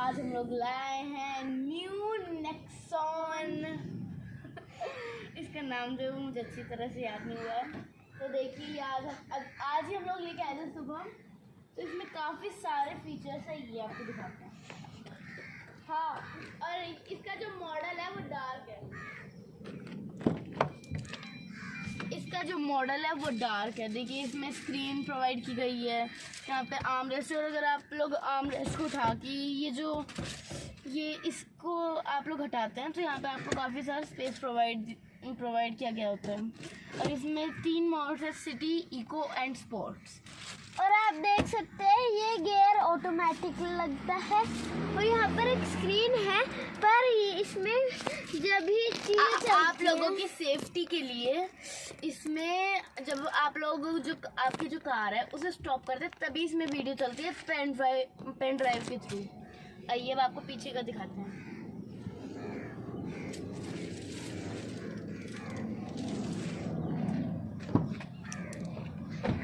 आज हम लोग लाए हैं न्यू नेक्सॉन। इसका नाम जो है मुझे अच्छी तरह से याद नहीं हुआ है। तो देखिए आज ही हम लोग लेके आए थे सुबह। तो इसमें काफ़ी सारे फीचर्स है, ये आपको दिखाते हैं। हाँ, और इसका जो मॉडल है वो डार्क है। इसका जो मॉडल है वो डार्क है। देखिए इसमें स्क्रीन प्रोवाइड की गई है। यहाँ पे आर्मरेस्ट, और अगर आप लोग आर्मरेस्ट को उठा के ये इसको आप लोग हटाते हैं तो यहाँ पे आपको काफ़ी सारा स्पेस प्रोवाइड किया गया होता है। और इसमें 3 मोड्स है, सिटी, इको एंड स्पोर्ट्स। और आप देख सकते हैं ये गियर ऑटोमेटिक लगता है। और यहाँ पर एक स्क्रीन है, पर इसमें जब भी चीज़ें आप लोगों की सेफ्टी के लिए इसमें जब आप लोग आपकी जो कार है उसे स्टॉप करते हैं तभी इसमें वीडियो चलती है पेन ड्राइव के थ्रू। आइए अब आपको पीछे का दिखाते हैं।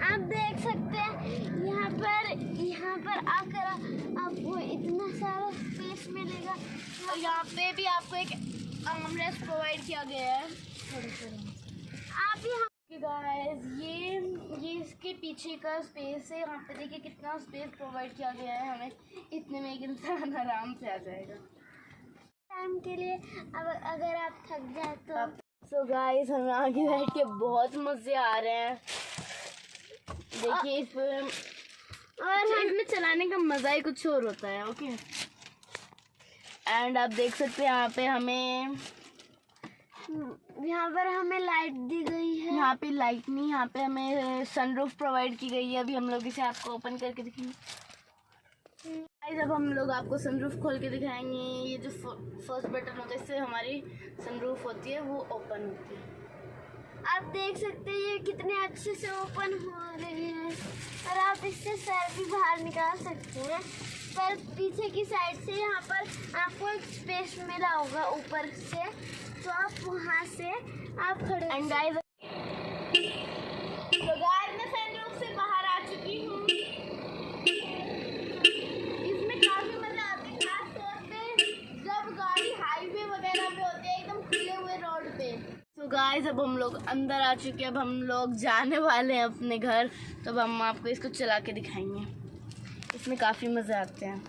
आप देख सकते हैं यहाँ पर आकर आपको इतना सारा स्पेस मिलेगा। और यहाँ पे भी आपको एक आर्मरेस्ट प्रोवाइड किया गया है। आप यहाँ गाइस ये इसके पीछे का स्पेस है। यहाँ पे देखिए कितना स्पेस प्रोवाइड किया गया है। हमें इतने में एक इंसान आराम से आ जाएगा। टाइम के लिए अगर आप थक जाए तो सो गाइस हमें आगे बैठ के बहुत मज़े आ रहे हैं। देखिए इस पर और इसमें चलाने का मज़ा ही कुछ और होता है। ओके, एंड आप देख सकते हैं यहाँ पर हमें लाइट दी गई है। यहाँ पे लाइट नहीं, यहाँ पे हमें सनरूफ प्रोवाइड की गई है। अभी हम लोग इसे आपको ओपन करके दिखाएंगे। जब हम लोग आपको सनरूफ खोल के दिखाएंगे, ये जो फर्स्ट बटन होता है इससे हमारी सनरूफ होती है वो ओपन होती है। आप देख सकते हैं ये कितने अच्छे से ओपन हो रही है। और आप इससे सर भी बाहर निकाल सकते हैं। पर पीछे की साइड से यहाँ पर आपको एक स्पेस मिला होगा ऊपर से, तो आप वहाँ से आप खड़े एंड गाइस मैं सनरूफ से बाहर आ चुकी हूँ। इसमें काफ़ी मज़ा आता है, खास तौर पे जब गाड़ी हाईवे वगैरह पे होती है, एकदम खुले हुए रोड पे। तो गाइस अब हम लोग अंदर आ चुके हैं। अब हम लोग जाने वाले हैं अपने घर। तो अब हम आपको इसको चला के दिखाएंगे। इसमें काफ़ी मज़े आते हैं।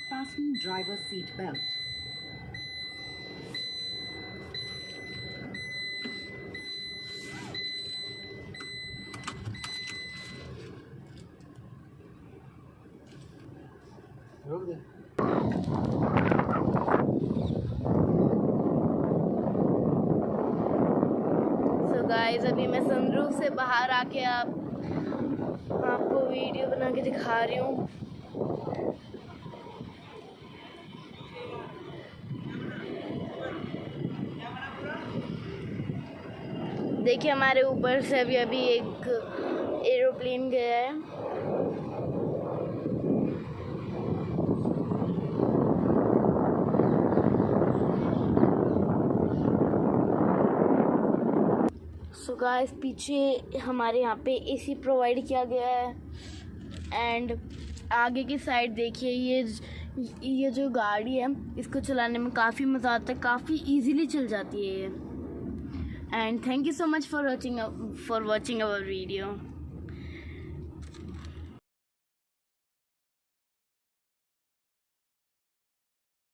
Fasten driver's seat belt. So guys अभी मैं सनरूफ से बाहर आके आपको वीडियो बना के दिखा रही हूँ। देखिए हमारे ऊपर से अभी एक एरोप्लेन गया है। सो गाइस पीछे हमारे यहाँ पे एसी प्रोवाइड किया गया है। एंड आगे की साइड देखिए ये जो गाड़ी है इसको चलाने में काफ़ी मज़ा आता है, काफ़ी इजीली चल जाती है ये। And thank you so much for watching our video.